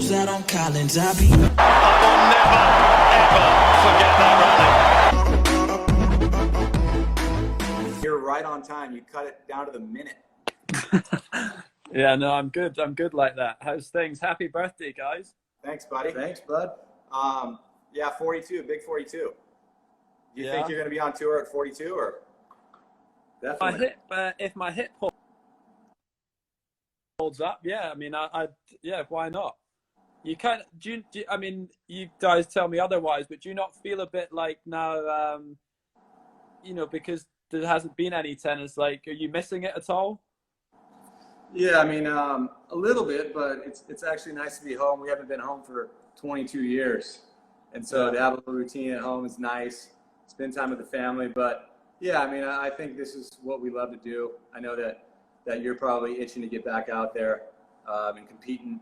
goes out on Collins. I will never, ever forget that rally. You're right on time. You cut it down to the minute. Yeah, no, I'm good. I'm good like that. How's things? Happy birthday, guys. Thanks, buddy. Thanks, bud. Yeah, 42, big 42. Do you Yeah. think you're going to be on tour at 42 or? Definitely. If my hip holds up, yeah. I mean, yeah. Why not? You kind of I mean, you guys tell me otherwise, but do you not feel a bit like now, you know, because there hasn't been any tennis? Like, are you missing it at all? Yeah, I mean, a little bit, but it's actually nice to be home. We haven't been home for 22 years, and so to have a little routine at home is nice. Spend time with the family, but yeah, I mean, I think this is what we love to do. I know that you're probably itching to get back out there and competing,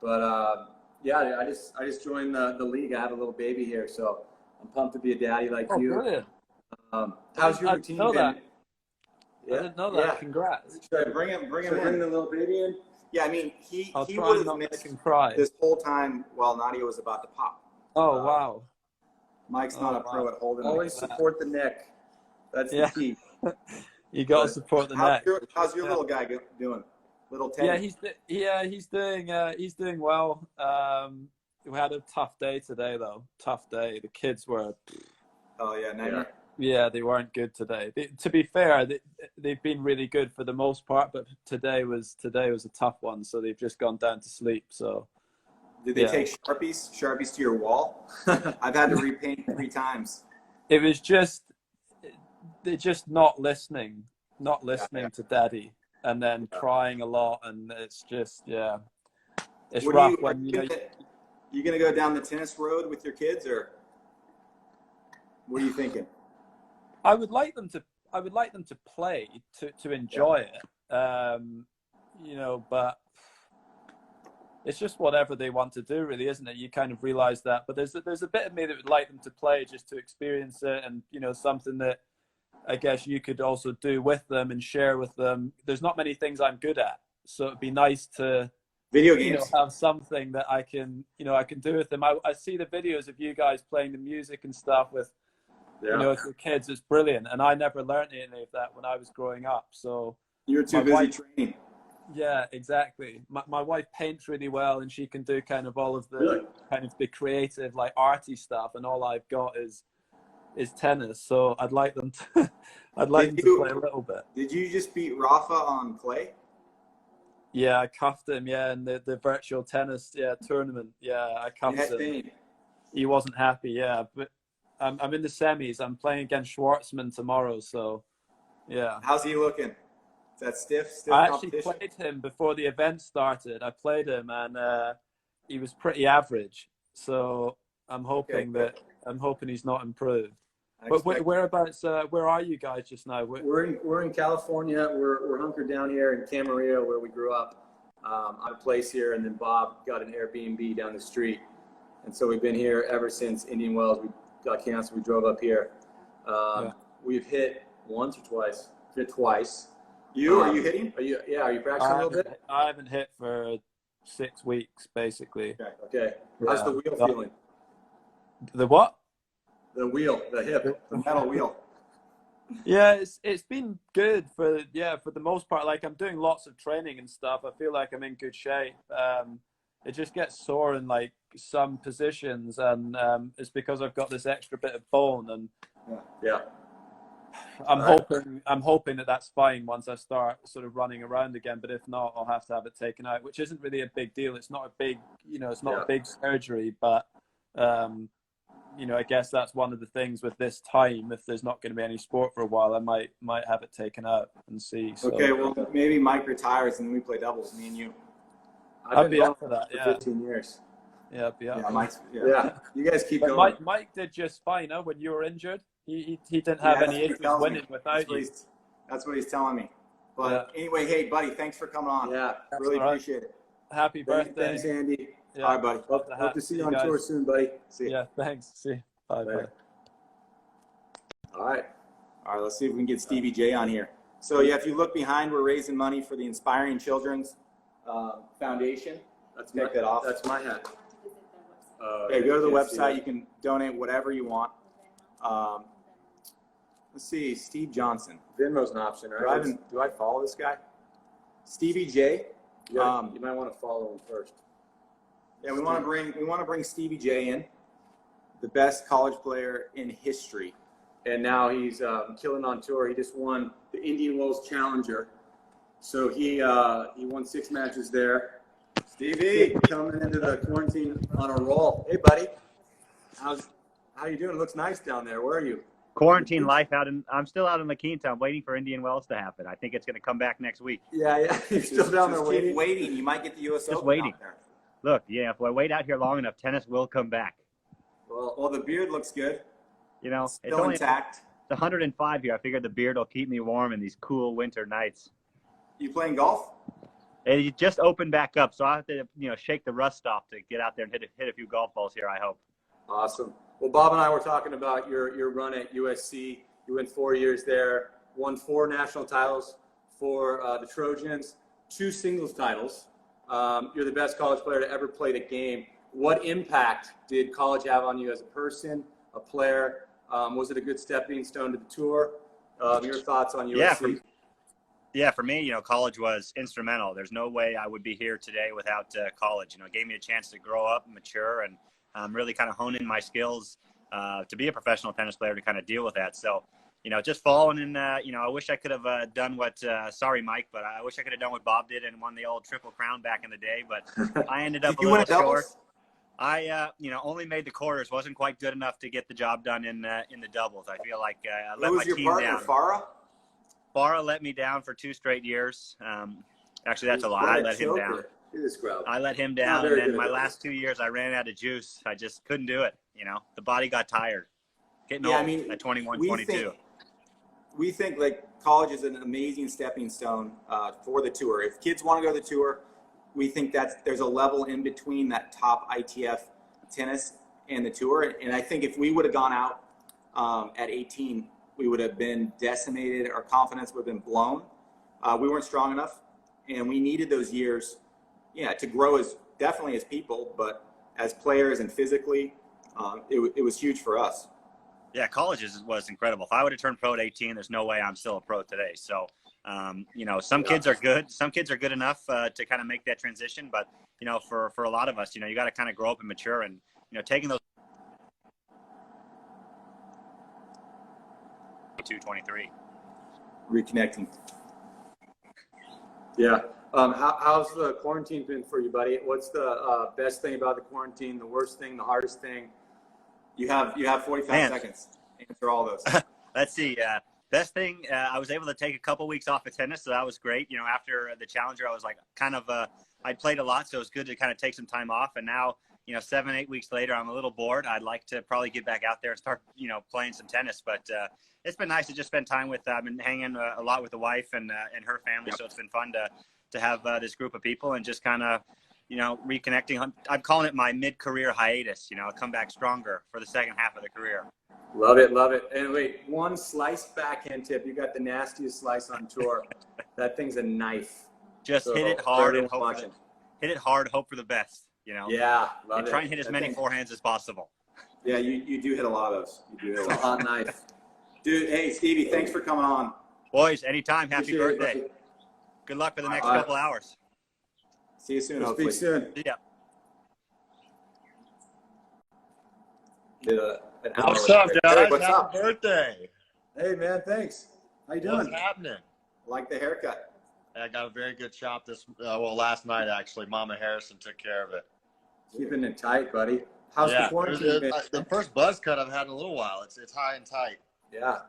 but yeah, I just joined the league. I have a little baby here, so I'm pumped to be a daddy like you. Brilliant. How's your routine been? Yeah. Yeah. I didn't know that. Yeah. Congrats. Should I bring him Bring in? the little baby in. Yeah, I mean, he I'll would try have not to missed make him cry. this whole time while Nadia was about to pop. Oh, wow. Mike's not a pro at holding. Always like that. support the neck. That's the key. You got to support the neck. How's your little guy doing? Little Teddy? He's doing well. We had a tough day today, though. Tough day. The kids were. Oh yeah, nightmare. Yeah, they weren't good today. To be fair, they've been really good for the most part, but today was a tough one. So they've just gone down to sleep. So. Did they take Sharpies to your wall? I've had to repaint 3 times. It was just they're just not listening to Daddy, and then crying a lot, and it's just it's rough when you know. You gonna go down the tennis road with your kids, or what are you thinking? I would like them to play to enjoy it, you know, but it's just whatever they want to do, really, isn't it? You kind of realize that, but there's a bit of me that would like them to play just to experience it, and you know, something that I guess you could also do with them and share with them. There's not many things I'm good at, so it'd be nice to video games, you know, have something that I can do with them. I see the videos of you guys playing the music and stuff with you know, with your kids. It's brilliant, and I never learned any of that when I was growing up. So you're too busy training. Yeah, exactly. My wife paints really well, and she can do kind of all of the kind of the creative, like arty stuff, and all I've got is tennis. So I'd like them to to play a little bit. Did you just beat Rafa on clay? Yeah, I cuffed him. Yeah, in the virtual tennis tournament. Yeah, I cuffed him. He wasn't happy. Yeah, but I'm in the semis. I'm playing against Schwartzman tomorrow. So yeah. How's he looking? Is that stiff I actually played him before the event started. I played him, and he was pretty average. So I'm hoping he's not improved. But whereabouts? Where are you guys just now? We're in California. We're hunkered down here in Camarillo, where we grew up. I have a place here, and then Bob got an Airbnb down the street, and so we've been here ever since Indian Wells. We got canceled. We drove up here. We've hit once or twice. Hit twice. Are you hitting? Are you practicing a little bit? I haven't hit for 6 weeks, basically. Okay. How's the wheel feeling? The what? The wheel, the hip, the metal wheel. Yeah, it's been good for the most part. Like, I'm doing lots of training and stuff. I feel like I'm in good shape. It just gets sore in like some positions, and it's because I've got this extra bit of bone, and I'm hoping that that's fine once I start sort of running around again. But if not, I'll have to have it taken out, which isn't really a big deal. It's not a big, it's not a big surgery, but I guess that's one of the things with this time. If there's not going to be any sport for a while, I might have it taken out and see. So. Okay, well, maybe Mike retires and then we play doubles, me and you. I'd be up for that. For 15 years. Yeah, I'd be up. Yeah, you guys keep going. Mike did just fine, when you were injured. He didn't have any issues winning without you. That's what he's telling me. But anyway, hey, buddy, thanks for coming on. Yeah, really appreciate it. Happy birthday. Thanks, Andy. Yeah. All right, buddy. Hope to see you on tour soon, buddy. See you. Yeah, thanks. See you. Bye. All right. Let's see if we can get Stevie J on here. So, if you look behind, we're raising money for the Inspiring Children's Foundation. Take that off. That's my hat. Okay, go to the can't see website. it. You can donate whatever you want. Let's see, Steve Johnson. Venmo's an option, right? Do I follow this guy? Stevie J. You might want to follow him first. Yeah, we want to bring Stevie J in, the best college player in history. And now he's killing on tour. He just won the Indian Wells Challenger. So he won 6 matches there. Stevie coming into the quarantine on a roll. Hey, buddy. How you doing? It looks nice down there. Where are you? Quarantine life I'm still out in La Quinta. I'm waiting for Indian Wells to happen. I think it's going to come back next week. Yeah. You're still down there Just waiting. keep waiting. You might get the U.S. Just Open waiting. out there. Look, yeah, if I wait out here long enough, tennis will come back. Well, the beard looks good. You know, it's Still only intact. 105 here. I figured the beard will keep me warm in these cool winter nights. You playing golf? It just opened back up, so I have to, shake the rust off to get out there and hit a few golf balls here, I hope. Awesome. Well, Bob and I were talking about your run at USC. You went 4 years there, won 4 national titles for the Trojans, 2 singles titles. You're the best college player to ever play the game. What impact did college have on you as a person, a player? Was it a good stepping stone to the tour? Your thoughts on USC? For me, college was instrumental. There's no way I would be here today without college. It gave me a chance to grow up, mature, and really kind of hone in my skills to be a professional tennis player to kind of deal with that. So, just following in, I wish I could have done what, sorry, Mike, but I wish I could have done what Bob did and won the old Triple Crown back in the day. But I ended up a little short. I, only made the quarters. Wasn't quite good enough to get the job done in the doubles. I feel like I let my team down. Who was your partner, Farah? Farah let me down for 2 straight years. Actually, that's a lie. I let him down. I let him down, and then my last 2 years, I ran out of juice. I just couldn't do it. The body got tired. Getting old at 21, 22. We think like college is an amazing stepping stone for the tour. If kids want to go to the tour, we think there's a level in between that top ITF tennis and the tour. And I think if we would have gone out at 18, we would have been decimated. Our confidence would have been blown. We weren't strong enough, and we needed those years, to grow definitely as people, but as players and physically, it was huge for us. Yeah, college was incredible. If I would have turned pro at 18, there's no way I'm still a pro today. So, some kids are good. Some kids are good enough to kind of make that transition. But, for a lot of us, you got to kind of grow up and mature and, taking those 23. Reconnecting. Yeah. How's the quarantine been for you, buddy? What's the best thing about the quarantine, the worst thing, the hardest thing? You have 45 seconds. Answer all those. Let's see. Best thing, I was able to take a couple weeks off of tennis, so that was great. After the Challenger, I was like I played a lot, so it was good to kind of take some time off. And now, 7-8 weeks later, I'm a little bored. I'd like to probably get back out there and start, playing some tennis. But it's been nice to just spend time with. I've been hanging a lot with the wife and her family, so it's been fun to have this group of people and just kind of, reconnecting. I'm calling it my mid-career hiatus. I'll come back stronger for the second half of the career. Love it, love it. And wait, one slice backhand tip. You got the nastiest slice on tour. That thing's a knife. Just hit it hard and hope for the best. Yeah, love and try and hit as many forehands as possible. Yeah, you do hit a lot of those. You do hit a lot. Hot knife. Dude, hey, Stevie, thanks for coming on. Boys, anytime. Happy Appreciate birthday. it, Good luck for the next couple hours. See you soon, we'll hopefully. speak soon. See ya. Did an hour What's with up, Rick. guys? Rick, what's Happy up? birthday. Hey, man, thanks. How you doing? What's happening? Like the haircut. I got a very good shop last night, actually. Mama Harrison took care of it. Keeping it tight, buddy. How's the quarantine been? The first buzz cut I've had in a little while. It's high and tight. Yeah.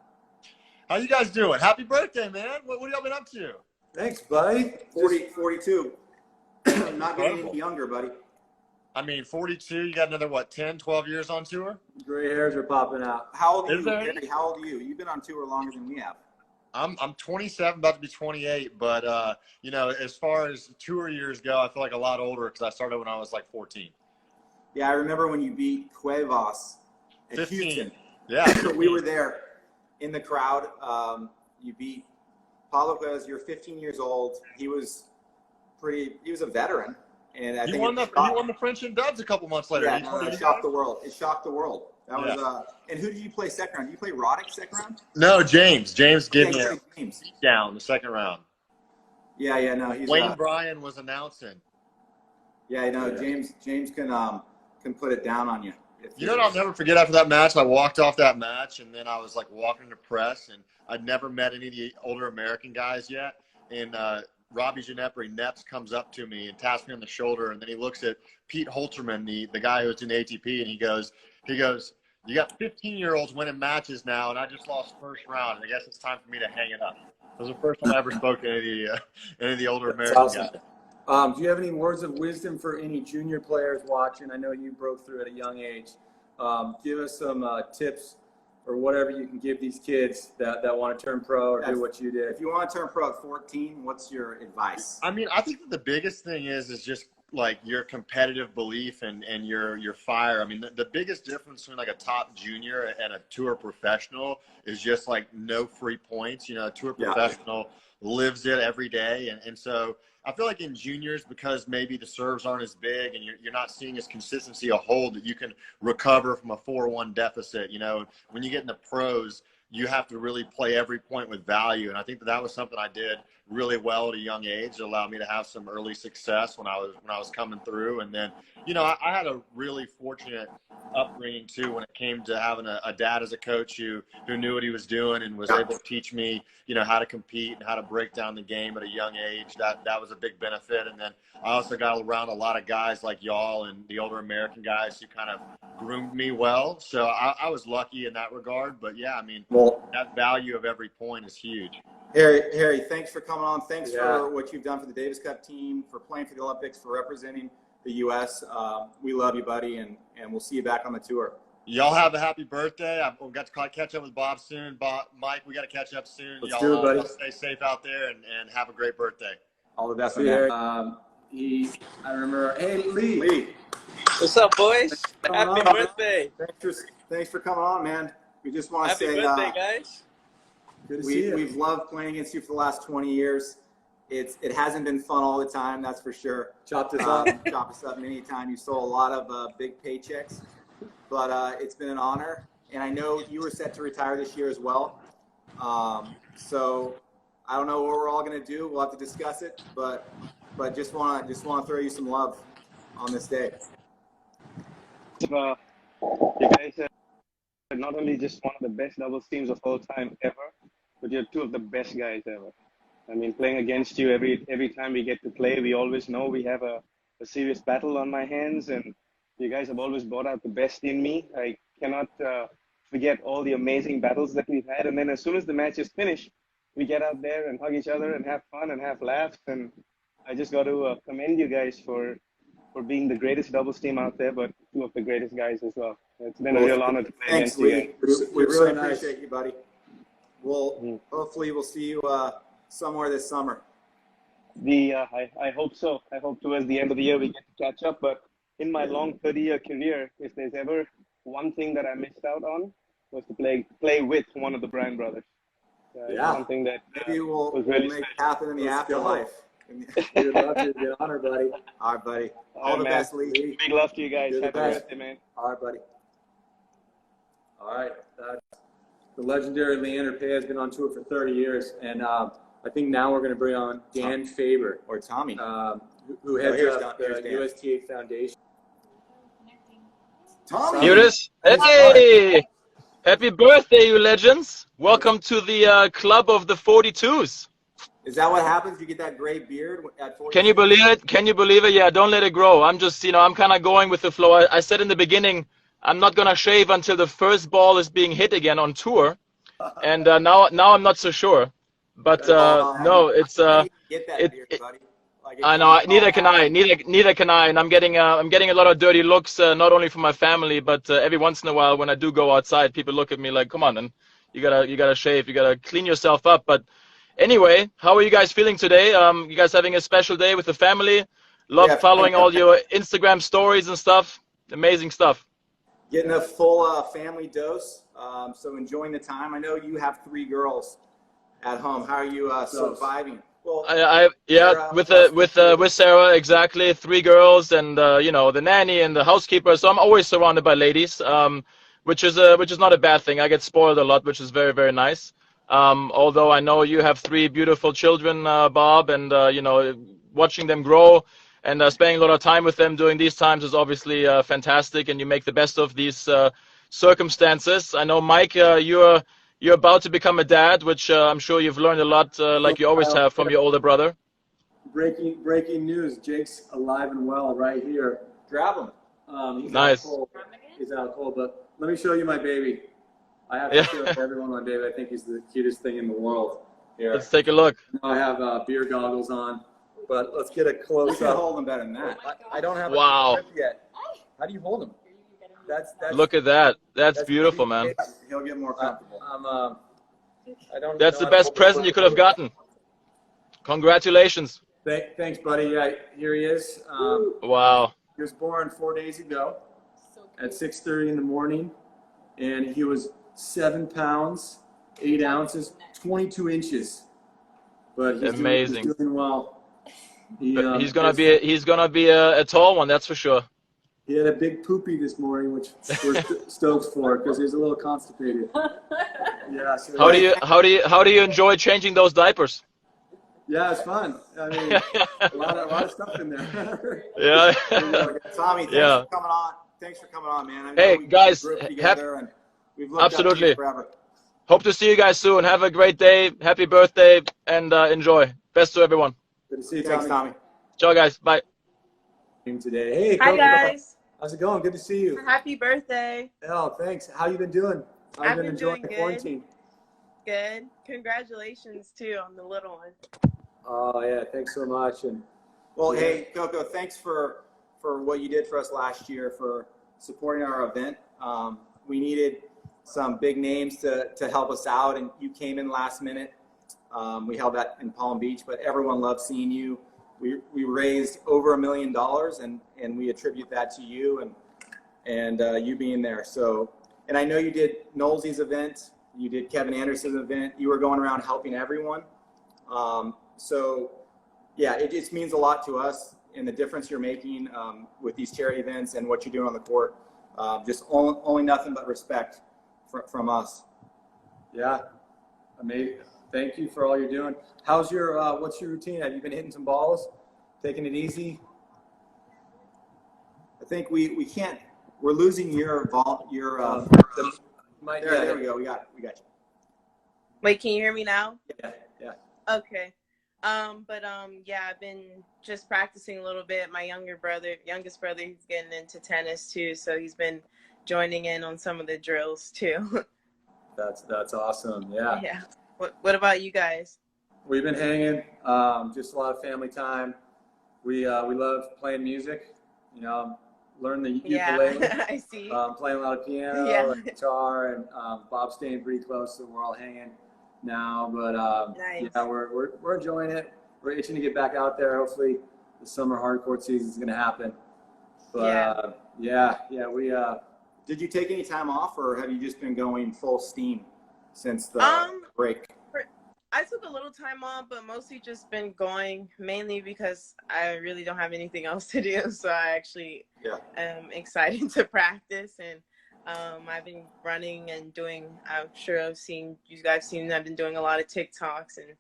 How you guys doing? Happy birthday, man. What have y'all been up to? Thanks, buddy. 42. Not getting any younger, buddy. I mean, 42, you got another, 10, 12 years on tour? Gray hairs are popping out. How old are Is you, there? Gary? How old are you? You've been on tour longer than we have. I'm 27, about to be 28, but, as far as tour years go, I feel like a lot older because I started when I was 14. Yeah, I remember when you beat Cuevas at 15. Houston. Yeah. We were there in the crowd. You beat Pablo Cuevas. You're 15 years old. He was a veteran. And I You think won the French and Dubs a couple months later. Yeah, You no, it shocked the world. It shocked the world. That was and who did you play second round? Did you play Roddick second round? No, James. James gave me a James. down the second round. Yeah, no, he's Wayne Bryan was announcing. Yeah, James can put it down on you. You know what I'll never forget after that match? I walked off that match, and then I was like walking to press, and I'd never met any of the older American guys yet. And Robbie Ginepri, Neps, comes up to me and taps me on the shoulder, and then he looks at Pete Holterman, the guy who's in ATP, and he goes, you got 15-year-olds winning matches now, and I just lost first round, and I guess it's time for me to hang it up. It was the first time I ever spoke to any of the older American guys. Do you have any words of wisdom for any junior players watching? I know you broke through at a young age. Give us some tips or whatever you can give these kids that want to turn pro or do what you did. If you want to turn pro at 14, what's your advice? I mean, I think that the biggest thing is just like your competitive belief and your fire. I mean, the biggest difference between like a top junior and a tour professional is just like no free points. A tour professional lives it every day. And so I feel like in juniors, because maybe the serves aren't as big and you're not seeing as consistency a hold, that you can recover from a 4-1 deficit. When you get in the pros, you have to really play every point with value. And I think that was something I did really well at a young age. It allowed me to have some early success when I was coming through. And then, I had a really fortunate upbringing too when it came to having a dad as a coach who knew what he was doing and was able to teach me, how to compete and how to break down the game at a young age. That was a big benefit. And then I also got around a lot of guys like y'all and the older American guys who kind of groomed me well. So I was lucky in that regard. But yeah, I mean, that value of every point is huge. Harry, thanks for coming on. Thanks for what you've done for the Davis Cup team, for playing for the Olympics, for representing the U.S. We love you, buddy, and we'll see you back on the tour. Y'all have a happy birthday. I've got to catch up with Bob soon. Mike, we got to catch up soon. Let's do it, buddy. Stay safe out there and have a great birthday. All the best. I remember. Hey, Lee. What's up, boys? Happy birthday. Thanks for coming on, man. We just want to say happy birthday, guys. Good to see you. We've loved playing against you for the last 20 years. It hasn't been fun all the time, that's for sure. Chopped us up. Chopped us up many times. You stole a lot of big paychecks, but it's been an honor. And I know you were set to retire this year as well. So I don't know what we're all going to do. We'll have to discuss it, but just want to throw you some love on this day. You guys are not only just one of the best doubles teams of all time ever, but you're two of the best guys ever. I mean, playing against you every time we get to play, we always know we have a serious battle on my hands, and you guys have always brought out the best in me. I cannot forget all the amazing battles that we've had, and then as soon as the match is finished, we get out there and hug each other and have fun and have laughs, and I just got to commend you guys for being the greatest doubles team out there, but two of the greatest guys as well. It's been a real honor to play against you guys. We really appreciate you, buddy. Hopefully we'll see you somewhere this summer. I hope so. I hope towards the end of the year we get to catch up. But in my long 30-year career, if there's ever one thing that I missed out on, was to play with one of the Bryan brothers. Something that maybe we'll really make it happen in the afterlife. We'd love to. Be an honor, buddy. All right, buddy. All the best, Lee. Big love to you guys. Happy birthday, man. All right, buddy. All right. The legendary Leander Paes has been on tour for 30 years, and I think now we're going to bring on Dan Faber, or Tommy, who heads up the USTA Foundation. Tommy! Here it is. Hey! Happy birthday, you legends. Welcome to the club of the 42s. Is that what happens? You get that gray beard at 42? Can you believe it? Can you believe it? Yeah, don't let it grow. I'm just, I'm kind of going with the flow. I said in the beginning, I'm not going to shave until the first ball is being hit again on tour. And now I'm not so sure. But no, it's get that beard, buddy. I know, neither can I, and I'm getting a lot of dirty looks, not only from my family, but every once in a while when I do go outside, people look at me like, come on, and you gotta shave, you gotta clean yourself up. But anyway, how are you guys feeling today? You guys having a special day with the family? Love following all your Instagram stories and stuff. Amazing stuff. Getting a full family dose, so enjoying the time. I know you have 3 girls at home. How are you surviving Well, Yeah, Sarah, with Sarah, exactly. 3 girls and the nanny and the housekeeper. So I'm always surrounded by ladies, which is not a bad thing. I get spoiled a lot, which is very, very nice. Although I know you have 3 beautiful children, Bob, and watching them grow and spending a lot of time with them during these times is obviously fantastic, and you make the best of these circumstances. I know, Mike, you're about to become a dad, which I'm sure you've learned a lot, like you always have from your older brother. Breaking news. Jake's alive and well right here. grab him. He's Nice. out cold. He's out cold, but let me show you my baby. I have to show everyone my baby. I think he's the cutest thing in the world. Here. Let's take a look. I have beer goggles on, but let's get a close You up. can hold him better than that. I don't have Wow. a grip yet. How do you hold him? That's Look at that. That's beautiful, man. He'll get more comfortable. I don't. That's know the how to best hold present you could have gotten. Congratulations. Thanks, buddy. Yeah, here he is. Wow. He was born 4 days ago at 6:30 in the morning, and he was 7 pounds, 8 ounces, 22 inches. But he's Amazing. doing well. But he's gonna be a tall one, that's for sure. He had a big poopy this morning, which we're stoked for because he's a little constipated. Yeah. So How do you enjoy changing those diapers? Yeah, it's fun. I mean, a lot of stuff in there. Yeah. Tommy, thanks for coming on. Thanks for coming on, man. I know Hey, guys, grew up together and we've looked up to absolutely. you forever. Hope to see you guys soon. Have a great day. Happy birthday, and enjoy. Best to everyone. Good to see you, Thanks, Tommy. Ciao, guys. Bye. Today. Hey, Hi Coco. guys. How's it going? Good to see you. Happy birthday. Oh, thanks. How you been doing? How you I've been been enjoying doing the good. quarantine? Good. Congratulations too on the little one. Oh yeah, thanks so much. And Well, Yeah. hey, Coco, thanks for what you did for us last year for supporting our event. We needed some big names to help us out, and you came in last minute. We held that in Palm Beach, but everyone loved seeing you. We raised over $1 million, and we attribute that to you and you being there. So, and I know you did Knowlesy's event, you did Kevin Anderson's event. You were going around helping everyone. So, yeah, it just means a lot to us and the difference you're making with these charity events and what you're doing on the court. Just only nothing but respect from us. yeah, amazing. Thank you for all you're doing. How's your what's your routine? Have you been hitting some balls, taking it easy? I think we can't. We're losing your there we go. We got you. Wait, can you hear me now? Yeah. Okay. Yeah, I've been just practicing a little bit. My youngest brother, he's getting into tennis too, so he's been joining in on some of the drills too. That's awesome. Yeah. Yeah. What about you guys? We've been hanging, just a lot of family time. We love playing music, learn the ukulele. Yeah, I see. Playing a lot of piano and guitar, and Bob's staying pretty close, so we're all hanging now. But Nice. yeah, we're enjoying it. We're itching to get back out there. Hopefully, the summer hardcourt season is going to happen. But we. Did you take any time off, or have you just been going full steam since the break? I took a little time off, but mostly just been going, mainly because I really don't have anything else to do. So I actually am excited to practice, and I've been running and doing. I'm sure you guys seen. I've been doing a lot of TikToks and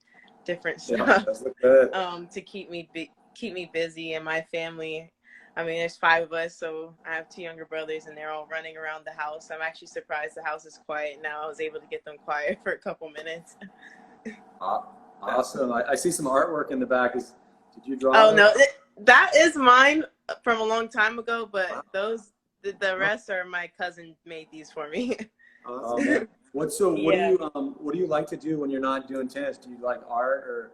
different stuff to keep me busy, and my family. I mean, there's 5 of us, so I have 2 younger brothers, and they're all running around the house. I'm actually surprised the house is quiet now. I was able to get them quiet for a couple minutes. Awesome. I see some artwork in the back. Did you draw Oh, that? no. That is mine from a long time ago, but the rest are my cousin made these for me. Oh, man. What do you like to do when you're not doing tennis? Do you like art or?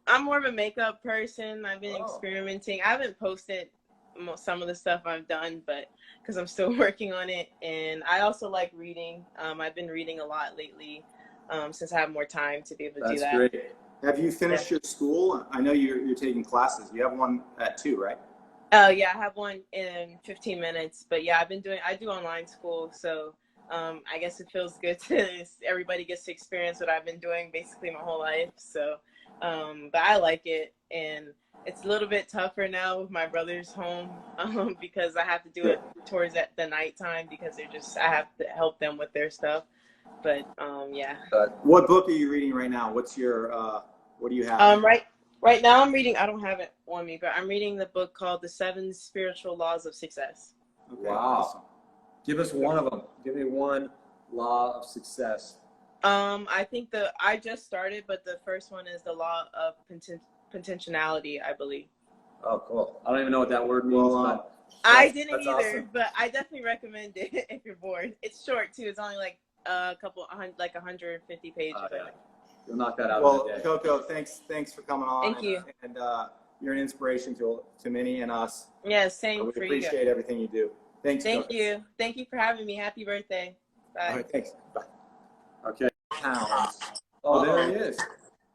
I'm more of a makeup person. I've been experimenting. I haven't posted some of the stuff I've done, but because I'm still working on it. And I also like reading. I've been reading a lot lately since I have more time to be able to do that. That's great. Have you finished your school? I know you're taking classes. You have one at 2, right? Oh yeah, I have one in 15 minutes. But yeah, I do online school, so I guess it feels good to everybody gets to experience what I've been doing basically my whole life. So, but I like it, and it's a little bit tougher now with my brothers home because I have to do it towards the nighttime because I have to help them with their stuff. But yeah. What book are you reading right now? What's your what do you have? Right now I'm reading. I don't have it on me, but I'm reading the book called The 7 Spiritual Laws of Success. Okay, Wow. awesome. Give us one of them. Give me one law of success. I think I just started, but the first one is the law of potentiality, I believe. Oh, cool. I don't even know what that word means. But I didn't either, awesome. but I definitely recommend it if you're bored. It's short too. It's only like a couple, like 150 pages. Yeah. You'll knock that out. Well, in a day. Coco, thanks for coming on. Thank you. And you're an inspiration to many and us. Yeah, same We for you. appreciate everything you do. Thanks. Thank Coco. you. Thank you for having me. Happy birthday. Bye. All right, thanks. Bye. Okay. Oh, there he is.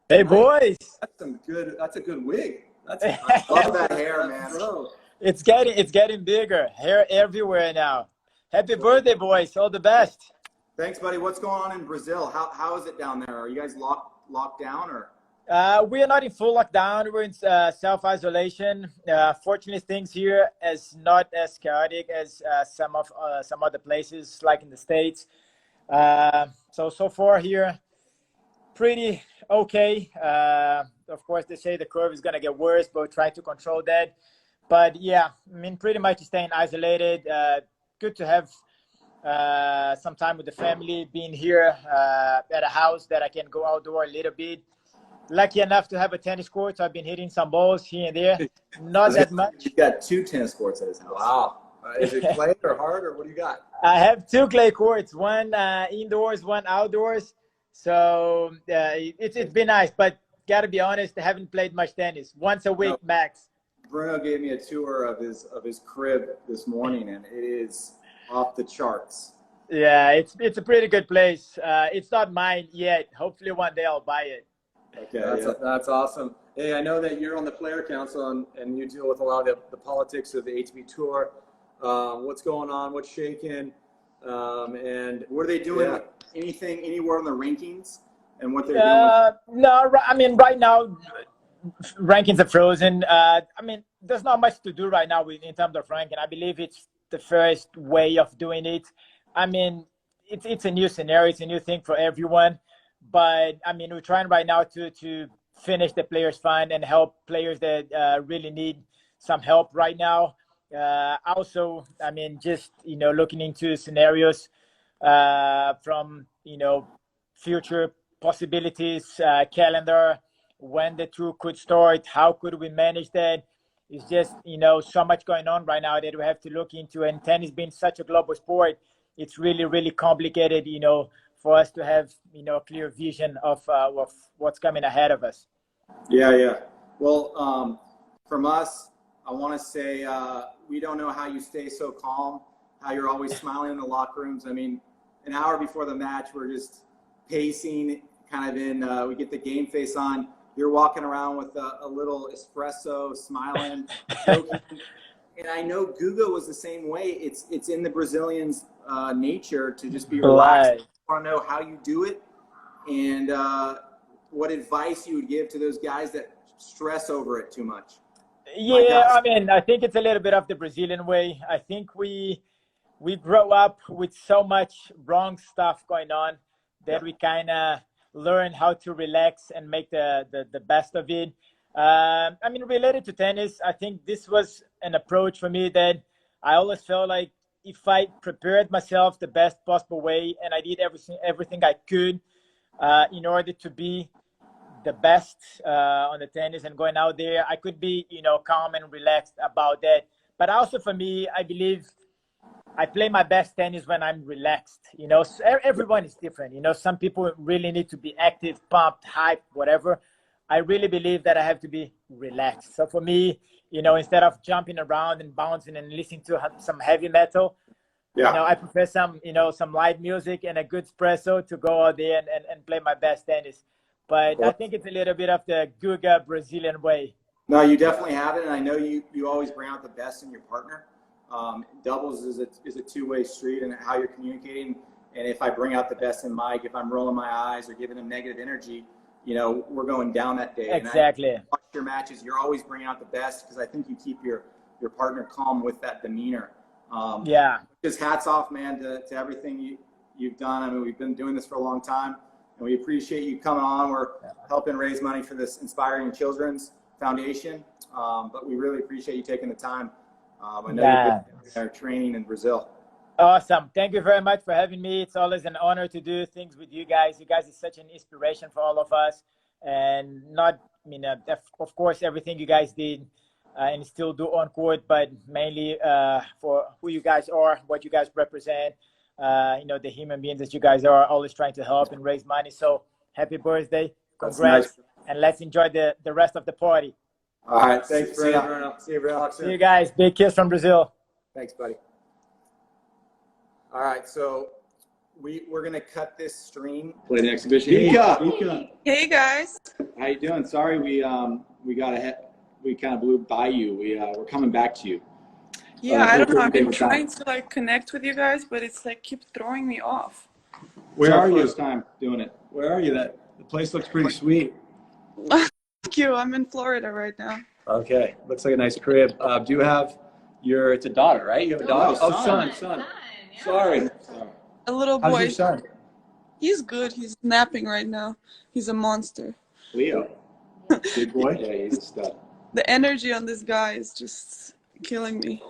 Hey, boys. That's a good wig. Love that hair, man. Bro. It's getting bigger. Hair everywhere now. Happy birthday, boys. All the best. Thanks, buddy. What's going on in Brazil? How is it down there? Are you guys locked down or? We are not in full lockdown. We're in self-isolation. Fortunately, things here is not as chaotic as some other places, like in the States. So far here, pretty okay. Of course, they say the curve is going to get worse, but we're trying to control that. But yeah, I mean, pretty much staying isolated. Good to have some time with the family, being here at a house that I can go outdoor a little bit. Lucky enough to have a tennis court, so I've been hitting some balls here and there. Not that much. You've got 2 tennis courts at his house. Wow. Is it clay or hard, or what do you got? I have 2 clay courts, one indoors, one outdoors. So it's been nice, but got to be honest, I haven't played much tennis. Once a week max. Bruno gave me a tour of his crib this morning, and it is off the charts. Yeah, it's a pretty good place. It's not mine yet. Hopefully one day I'll buy it. Okay, that's awesome. Hey, I know that you're on the player council and you deal with a lot of the politics of the ATP Tour. What's going on? What's shaking? And were they doing anything anywhere on the rankings and what they're doing? No, I mean right now rankings are frozen. I mean there's not much to do right now in terms of ranking. I believe it's the first way of doing it. I mean it's a new scenario. It's a new thing for everyone. But I mean, we're trying right now to finish the Players Fund and help players that really need some help right now. Also, I mean, just looking into scenarios from future possibilities, calendar, when the tour could start, how could we manage that? It's just so much going on right now that we have to look into. And tennis being such a global sport, it's really, really complicated. For us to have, a clear vision of what's coming ahead of us. Yeah. Well, from us, I want to say we don't know how you stay so calm, how you're always smiling in the locker rooms. I mean, an hour before the match, we're just pacing, kind of we get the game face on. You're walking around with a little espresso, smiling, joking. And I know Guga was the same way. It's in the Brazilians' nature to just be relaxed. Right. I want to know how you do it and what advice you would give to those guys that stress over it too much. Yeah, I mean, I think it's a little bit of the Brazilian way. I think we grow up with so much wrong stuff going on that we kind of learn how to relax and make the best of it. I mean, related to tennis, I think this was an approach for me that I always felt like if I prepared myself the best possible way and I did everything I could in order to be the best on the tennis and going out there, I could be, calm and relaxed about that. But also for me, I believe I play my best tennis when I'm relaxed. So everyone is different. Some people really need to be active, pumped, hyped, whatever. I really believe that I have to be relaxed. So for me, instead of jumping around and bouncing and listening to some heavy metal, I prefer some light music and a good espresso to go out there and play my best tennis. But I think it's a little bit of the Guga Brazilian way. No, you definitely have it. And I know you always bring out the best in your partner. Doubles is a two-way street and how you're communicating. And if I bring out the best in Mike, if I'm rolling my eyes or giving him negative energy, you know, we're going down that day. Exactly. And I watch your matches, you're always bringing out the best because I think you keep your partner calm with that demeanor. Yeah. Just hats off, man, to everything you've done. I mean, we've been doing this for a long time, and we appreciate you coming on. We're helping raise money for this Inspiring Children's Foundation, but we really appreciate you taking the time. I know you're training in Brazil. Awesome. Thank you very much for having me. It's always an honor to do things with you guys. You guys are such an inspiration for all of us. And of course, everything you guys did and still do on court, but mainly for who you guys are, what you guys represent, the human beings that you guys are, always trying to help and raise money. So happy birthday. Congrats. Nice. And let's enjoy the rest of the party. All right. Thanks, Bruno. See you, Bruno. See you guys. Big kiss from Brazil. Thanks, buddy. All right, so we're gonna cut this stream. Play the exhibition. Vika. Hey guys. How you doing? Sorry, we got ahead. We kind of blew by you. We're coming back to you. Yeah, I don't know. I've been trying to connect with you guys, but it's keeps throwing me off. Where are you? First time doing it. Where are you? The place looks pretty sweet. Thank you. I'm in Florida right now. Okay, looks like a nice crib. Do you have it's a daughter, right? You have a daughter? Oh, son. Sorry. A little How's boy. your son? He's good. He's napping right now. He's a monster. Leo. Big boy? Yeah, he's a stud. The energy on this guy is just killing me.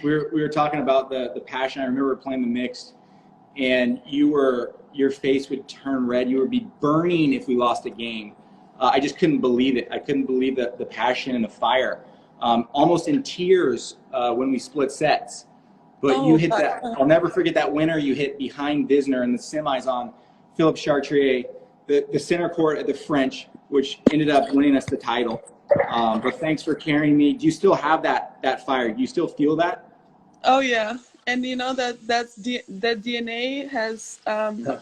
We were talking about the passion. I remember playing the mixed, and your face would turn red. You would be burning if we lost a game. I just couldn't believe it. I couldn't believe the passion and the fire. Almost in tears when we split sets. But you hit that. I'll never forget that winner you hit behind Isner in the semis on Philippe Chartrier, the center court at the French, which ended up winning us the title. But thanks for carrying me. Do you still have that fire? Do you still feel that? Oh yeah, and you know that DNA has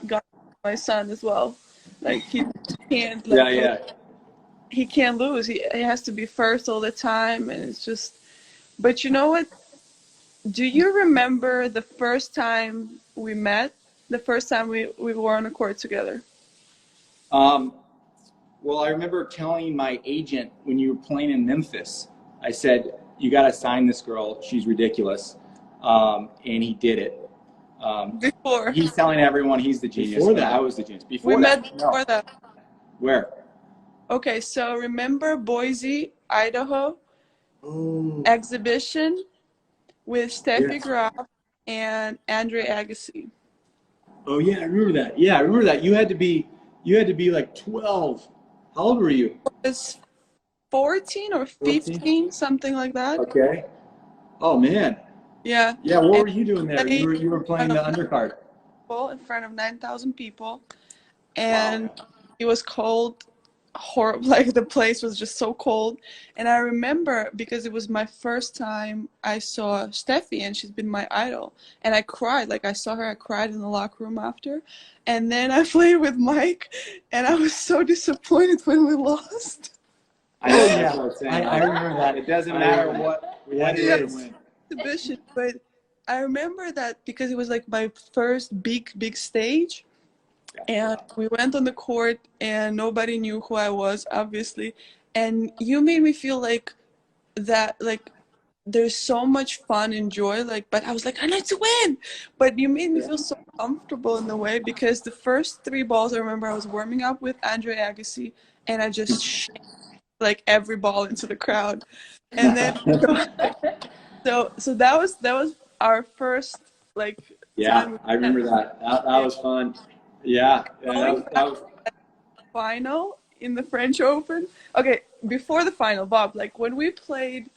got my son as well. Like he can't. He can't lose. He has to be first all the time, and it's just. But you know what? Do you remember the first time we met? The first time we were on a court together? Well, I remember telling my agent when you were playing in Memphis, I said, you got to sign this girl. She's ridiculous. And he did it. Before. He's telling everyone he's the genius. Before that. I was the genius. Before we that. met before that. Where? Okay, so remember Boise, Idaho? Exhibition with Steffi Graf and Andre Agassi. Oh yeah, I remember that. Yeah, I remember that. You had to be like 12. How old were you? I was 14 or 15, something like that. Okay. Oh man. Yeah. Yeah. What were you doing there? You were playing the undercard. In front of 9,000 people, and it was cold. Horrible. Like the place was just so cold. And I remember because it was my first time I saw Steffi, and she's been my idol, and I cried. Like I saw her, I cried in the locker room after. And then I played with Mike, and I was so disappointed when we lost. I remember that. It doesn't matter what it is. Exhibition, but I remember that because it was like my first big stage. And we went on the court, and nobody knew who I was, obviously. And you made me feel like that, like there's so much fun and joy. But I was like, I need to win. But you made me feel so comfortable in the way, because the first 3 balls, I remember I was warming up with Andre Agassi, and I just shot like every ball into the crowd. And then so that was our first time. I remember that. That was fun. Yeah, that was final in the French Open. Okay, before the final, Bob, when we played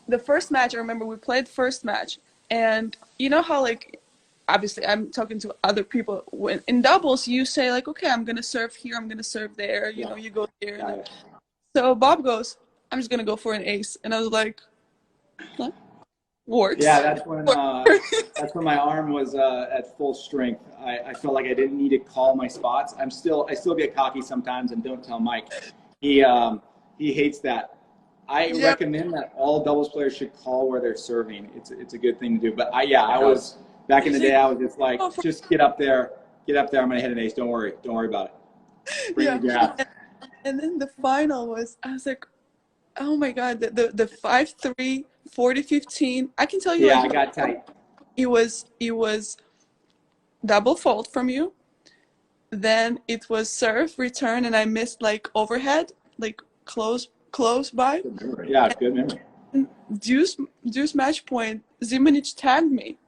the first match, I remember we played first match, and you know how obviously I'm talking to other people. When in doubles, you say okay, I'm gonna serve here, I'm gonna serve there. You know, you go there. Yeah. So Bob goes, I'm just gonna go for an ace, and I was like, huh? Works. Yeah, that's when my arm was at full strength. I felt like I didn't need to call my spots. I still get cocky sometimes, and don't tell Mike. He hates that. I recommend that all doubles players should call where they're serving. It's a good thing to do. But I Back in the day, I was just like, just get up there. I'm gonna hit an ace. Don't worry about it. Bring the gas. And then the final was, I was like, oh my God, the 5-3, 40-15. I can tell you. Yeah, like, I got tight. It was double fault from you. Then it was serve, return, and I missed like overhead, like close by. Good memory. Yeah, good memory. Deuce match point, Zimonjić tagged me.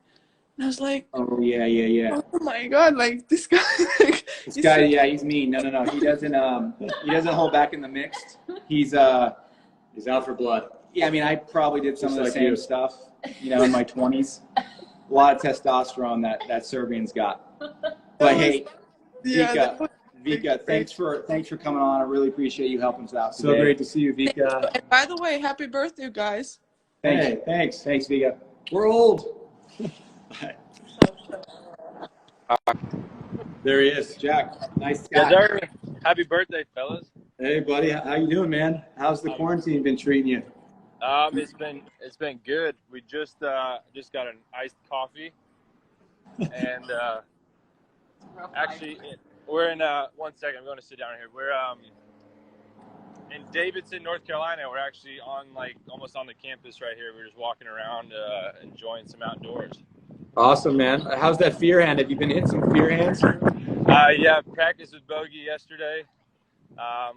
And I was like, oh yeah. Oh my God, like this guy. Like, this guy, yeah, he's mean. No. He doesn't hold back in the mixed. He's out for blood. Yeah, I mean, I probably did some of the same stuff, in my 20s. A lot of testosterone that Serbian's got. But hey, Vika, thanks for coming on. I really appreciate you helping us out today. So great to see you, Vika. And by the way, happy birthday, guys. Thanks, Vika. We're old. There he is, Jack. Nice guy. Yes, sir. Happy birthday, fellas. Hey, buddy. How you doing, man? How's the quarantine been treating you? It's been good. We just got an iced coffee, and actually we're in. One second, I'm going to sit down here. We're in Davidson, North Carolina. We're actually almost on the campus right here. We're just walking around, enjoying some outdoors. Awesome, man. How's that fear hand? Have you been hitting some fear hands? Yeah, practiced with Bogey yesterday,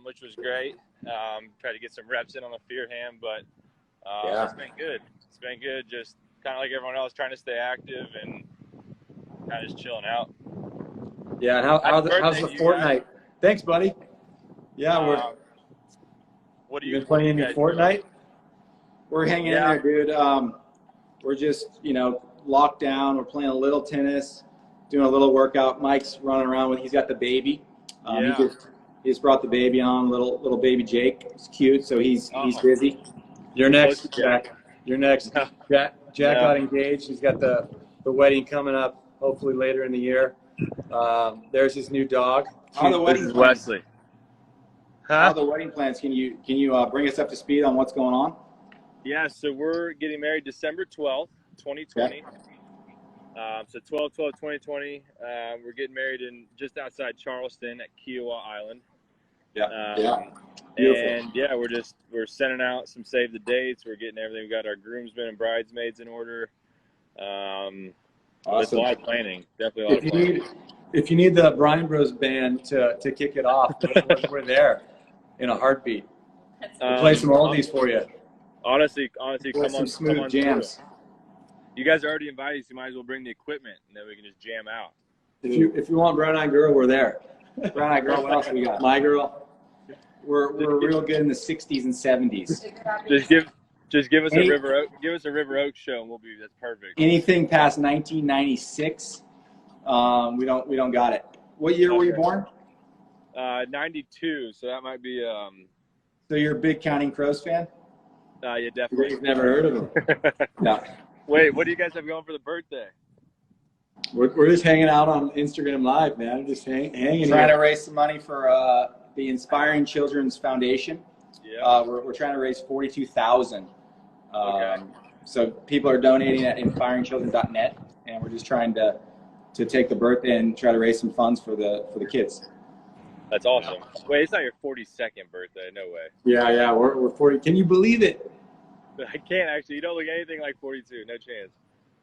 which was great. Tried to get some reps in on the fear hand, but it's been good. It's been good. Just kind of like everyone else, trying to stay active and kind of just chilling out. Yeah, and how's the Fortnite? Thanks, buddy. Yeah, what you been playing any Fortnite? We're hanging in there, dude. We're just, locked down. We're playing a little tennis, doing a little workout. Mike's running around he's got the baby. He just brought the baby on, little baby Jake. It's cute, so he's busy. You're next, Jack. You're next. Jack got engaged. He's got the wedding coming up, hopefully later in the year. There's his new dog. How are the wedding plans? Wesley. How are the wedding plans? Can you bring us up to speed on what's going on? Yeah, so we're getting married December 12th, 2020. So 12/12/2020. We're getting married in just outside Charleston at Kiowa Island. And we're sending out some save the dates. We're getting everything. We got our groomsmen and bridesmaids in order. Awesome. It's a lot of planning. Definitely a lot of planning. If you need the Bryan Bros band to kick it off, we're there in a heartbeat. We'll play some oldies for you. Honestly, come on, smooth jams. Through. You guys are already invited, so you might as well bring the equipment, and then we can just jam out. If you want Brown Eyed Girl, we're there. Brown Eyed Girl, what else we got? My Girl. We're real good in the 60s and 70s. Just give us a River Oaks show, and that's perfect. Anything past 1996, we don't got it. What year were you born? 92, so that might be. So you're a big Counting Crows fan? Yeah, definitely. You've never heard of them? No. Wait, what do you guys have going for the birthday? We're just hanging out on Instagram Live, man. Just hanging. Trying to raise some money for the Inspiring Children's Foundation. Yeah. We're trying to raise $42,000. Okay. So people are donating at inspiringchildren.net, and we're just trying to take the birthday and try to raise some funds for the kids. That's awesome. Wait, it's not your 42nd birthday. No way. Yeah, we're 40. Can you believe it? I can't actually. You don't look anything like 42. No chance.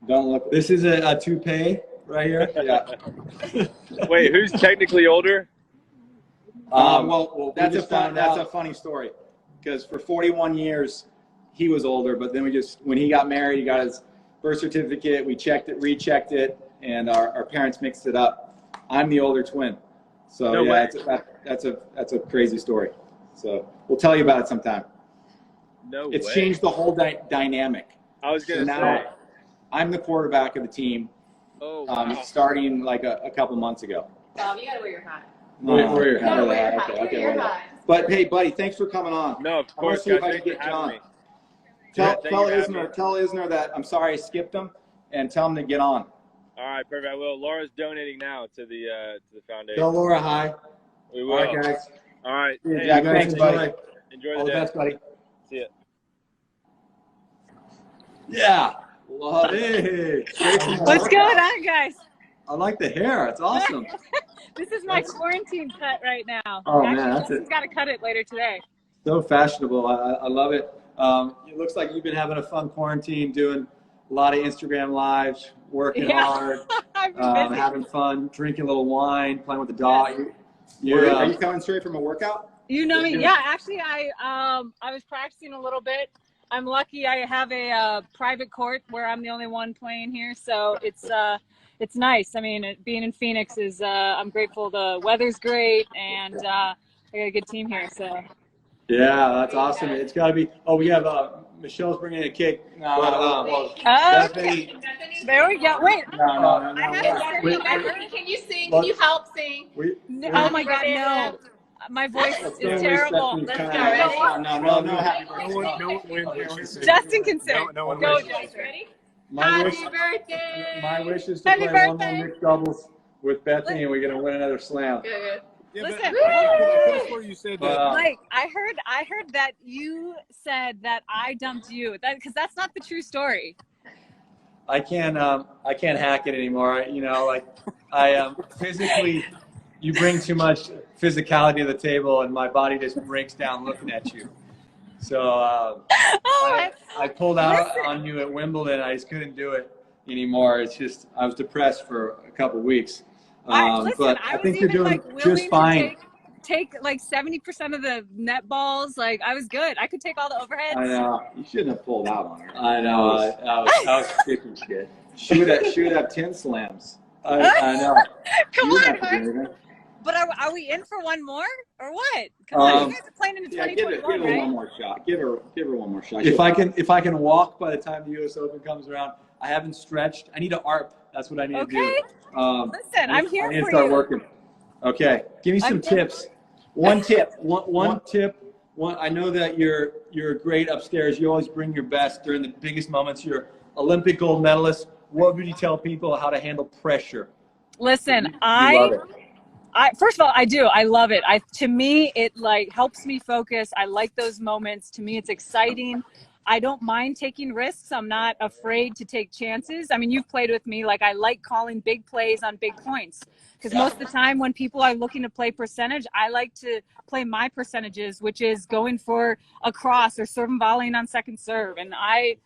Don't look. This is a toupee right here. Yeah. Wait, who's technically older? Well, that's a funny story, because for 41 years he was older, but then when he got married, he got his birth certificate. We checked it, rechecked it, and our parents mixed it up. I'm the older twin, so No way. that's a crazy story. So we'll tell you about it sometime. No It's way. changed the whole dynamic. I was gonna now say. I'm the quarterback of the team. Oh, wow. Starting like a couple months ago. Bob, you gotta wear your hat. Wear your hat. Wear your hat. Wear your hat. But hey, buddy, thanks for coming on. No, of I'm gonna course. see if guys, I can thanks get for having John. me. Tell Thank you for having Isner that I'm sorry I skipped him, and tell him to get on. All right, perfect. I will. Laura's donating now to the foundation. Tell Laura hi. We will. All right, guys. All right. Yeah, Hey, Jack, thanks, buddy. Enjoy All the the day. best, buddy. See ya. Yeah. Hey, What's going on, guys? I like the hair. It's awesome. This is my quarantine cut right now. Oh, Actually, man, that's Justin's got to cut it later today. So fashionable. I love it. It looks like you've been having a fun quarantine, doing a lot of Instagram lives, working hard, having fun, drinking a little wine, playing with the dog. Are you coming straight from a workout? You know me. Yeah, actually, I was practicing a little bit. I'm lucky I have a private court where I'm the only one playing here, so it's nice. I mean, being in Phoenix is I'm grateful. The weather's great, and I got a good team here. So. Yeah, that's awesome. It's got to be. Oh, we have Michelle's bringing in a cake. Okay. There we go. Wait. No. Bethany, can you sing? Can you help sing? Oh my God, no. My voice is terrible. Let's go. No. Justin can sing. Go, Justin. Ready? Happy birthday. My wish is to play one more mixed doubles with Bethany, and we're gonna win another slam. Good. Listen, You said that. Mike, I heard that you said that I dumped you. Because that's not the true story. I can't hack it anymore. I physically, you bring too much physicality to the table, and my body just breaks down looking at you. So I pulled out on you at Wimbledon. I just couldn't do it anymore. It's just I was depressed for a couple of weeks. But I think you're doing just fine. Take like 70% of the net balls. Like I was good. I could take all the overheads. I know. You shouldn't have pulled out on her. I know. I was kicking shit. She would have 10 slams. I know. Come on, Mark. But are we in for one more or what? Come on, you guys are playing into 2021, give her right? one more shot. Give her one more shot. If I can walk by the time the U.S. Open comes around, I haven't stretched. I need to ARP. That's what I need to do. Listen, I'm here for you. I need to start working. Okay, give me some tips. One tip. One tip. I know that you're great upstairs. You always bring your best during the biggest moments. You're Olympic gold medalist. What would you tell people how to handle pressure? Listen, love it. First of all, I do. I love it. To me, it like helps me focus. I like those moments. To me, it's exciting. I don't mind taking risks. I'm not afraid to take chances. I mean, you've played with me. Like I like calling big plays on big points because most of the time when people are looking to play percentage, I like to play my percentages, which is going for a cross or serve and volleying on second serve. And I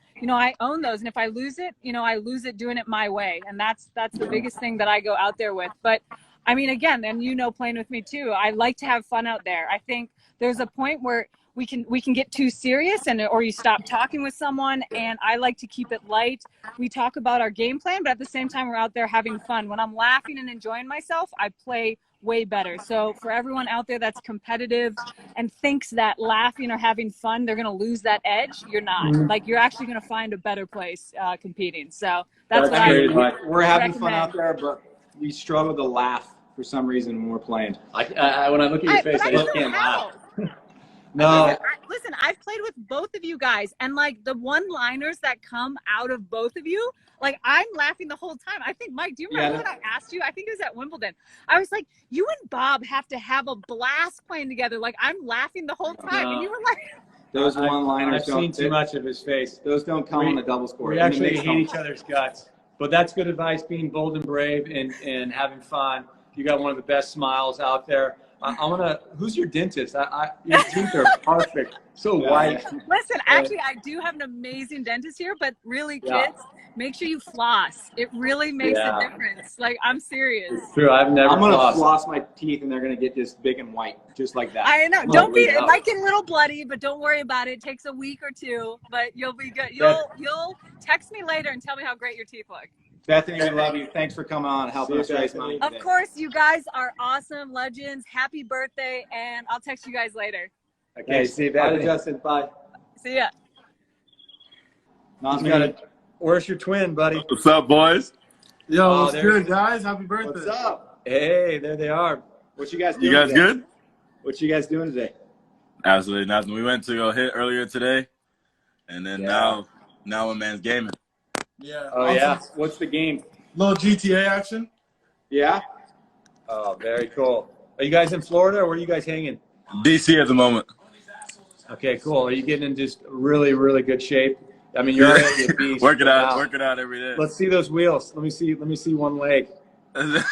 own those. And if I lose it, I lose it doing it my way. And that's the biggest thing that I go out there with. But I mean, again, and playing with me too, I like to have fun out there. I think there's a point where we can get too serious or you stop talking with someone, and I like to keep it light. We talk about our game plan, but at the same time, we're out there having fun. When I'm laughing and enjoying myself, I play way better. So for everyone out there that's competitive and thinks that laughing or having fun, they're going to lose that edge, you're not. Like you're actually going to find a better place competing. So that's what we're having fun out there, but we struggle to laugh for some reason when we're playing. When I look at your face, I just can't laugh. No. Listen, I've played with both of you guys, and like the one-liners that come out of both of you, like I'm laughing the whole time. I think, Mike, do you remember when I asked you? I think it was at Wimbledon. I was like, you and Bob have to have a blast playing together. Like I'm laughing the whole time, and you were like. Those one-liners. I've seen too much of his face. Those don't come on the doubles court. We actually hate each other's guts, but that's good advice. Being bold and brave and having fun. You got one of the best smiles out there. Who's your dentist? Your teeth are perfect. So white. Listen, actually, I do have an amazing dentist here, but really, kids, make sure you floss. It really makes a difference. Like, I'm serious. It's true. I'm going to floss my teeth, and they're going to get just big and white, just like that. I know. It might get a little bloody, but don't worry about it. It takes a week or two, but you'll be good. You'll text me later and tell me how great your teeth look. Bethany, we love you. Thanks for coming on and helping us raise money today. Of course, you guys are awesome, legends. Happy birthday, and I'll text you guys later. Okay, see you, Bethany. Bye, Justin. Bye. See ya. Where's your twin, buddy? What's up, boys? Yo, what's good, guys? Happy birthday. What's up? Hey, there they are. What you guys doing? You guys today? good? What you guys doing today? Absolutely nothing. We went to go hit earlier today, and then now a man's gaming. Yeah. Oh, yeah. What's the game? Little GTA action. Yeah. Oh, very cool. Are you guys in Florida, or where are you guys hanging? DC at the moment. Okay, cool. Are you getting in just really, really good shape? I mean, you're already a beast. Working out every day. Let's see those wheels. Let me see one leg. Can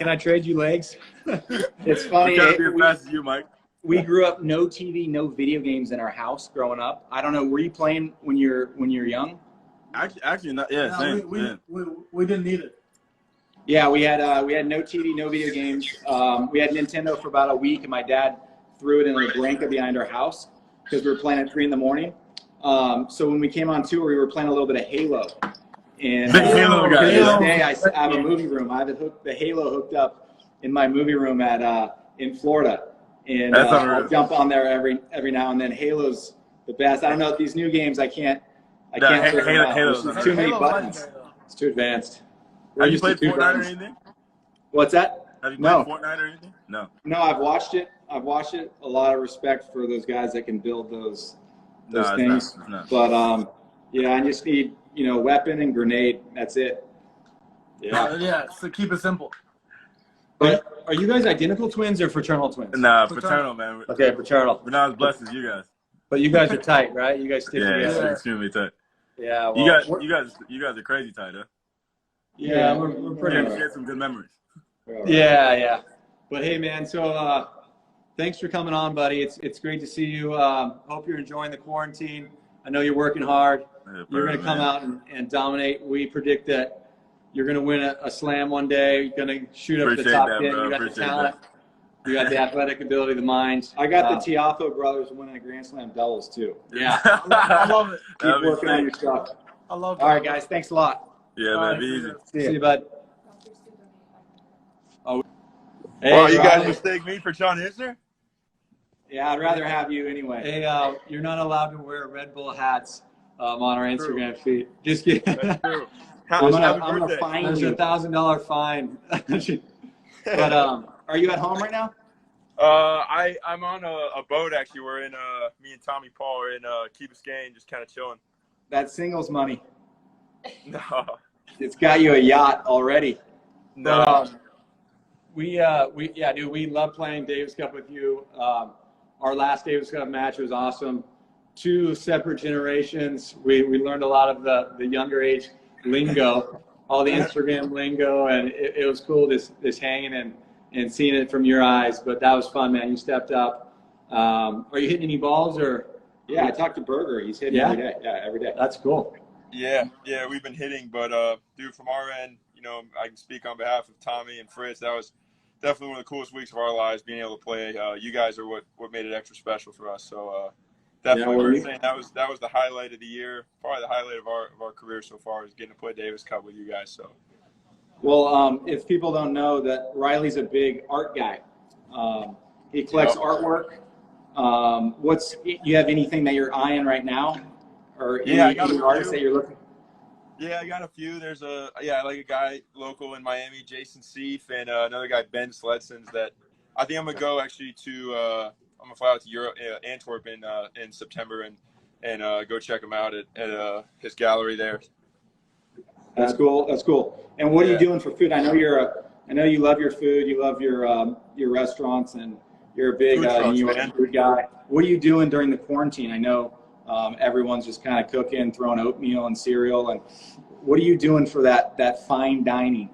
I trade you legs? It's funny. We gotta be as fast as you, Mike. We grew up no TV, no video games in our house growing up. I don't know. Were you playing when you're young? Actually, not. Yeah, No, same. we didn't need it. Yeah, we had no TV, no video games. We had Nintendo for about a week, and my dad threw it in a branca behind our house because we were playing at 3 a.m. So when we came on tour, we were playing a little bit of Halo. And Big Halo guy. to this day, I have a movie room. I have the Halo hooked up in my movie room in Florida, and I'll jump on there every now and then. Halo's the best. I don't know these new games. I can't. Halo's There's too many buttons. It's too advanced. Have you played Fortnite or anything? What's that? Have you played Fortnite or anything? No. No, I've watched it. A lot of respect for those guys that can build those things. It's not. But yeah, I just need weapon and grenade. That's it. Yeah. So keep it simple. But are you guys identical twins or fraternal twins? Nah, fraternal, man. Okay, fraternal. We're not as blessed as you guys. But you guys are tight, right? You guys stick together. Yeah, extremely tight. Yeah. Well, you guys are crazy tight, huh? Yeah, we're pretty. We share some good memories. Yeah. But hey, man. So thanks for coming on, buddy. It's great to see you. Hope you're enjoying the quarantine. I know you're working hard. You're going to come out and dominate. We predict that you're going to win a slam one day. You're going to shoot up the top 10. You got the talent. You got the athletic ability, the mind. I got the Tiafoe brothers winning a Grand Slam doubles too. Yeah. I love it. Keep working on your stuff. I love it. All right, guys. Thanks a lot. Yeah, man. Be easy. See you, bud. Oh. Hey, you guys mistake me for John Isner? Yeah, I'd rather have you anyway. Hey, you're not allowed to wear Red Bull hats on our Instagram feed. Just kidding. That's true. I'm gonna fine you. There's a $1,000 fine. But are you at home right now? I'm on a boat actually. We're in me and Tommy Paul are in Key Biscayne, just kind of chilling. That's singles money. No. It's got you a yacht already. No. But, we love playing Davis Cup with you. Our last Davis Cup match was awesome. 2 separate generations. We learned a lot of the younger age lingo, all the Instagram lingo, and it was cool just hanging and seeing it from your eyes. But that was fun, man. You stepped up. Are you hitting any balls or? Yeah, I talked to Berger. He's hitting every day. Yeah, every day. That's cool. Yeah, we've been hitting, but dude, from our end, I can speak on behalf of Tommy and Fritz. That was definitely one of the coolest weeks of our lives, being able to play. You guys are what made it extra special for us. So definitely, we were saying that was the highlight of the year, probably the highlight of our career so far, is getting to play Davis Cup with you guys. So. Well, if people don't know that Reilly's a big art guy, he collects artwork. You have anything that you're eyeing right now, or any artists that you're looking? Yeah, I got a few. There's I like a guy local in Miami, Jason Seif, and another guy, Ben Sletsons, that I think I'm gonna go actually to. I'm gonna fly out to Europe, Antwerp in September, and go check him out at his gallery there. That's cool. That's cool. And what are you doing for food? I know you love your food. You love your restaurants, and you're a big New York food guy. What are you doing during the quarantine? I know everyone's just kind of cooking, throwing oatmeal and cereal. And what are you doing for that fine dining?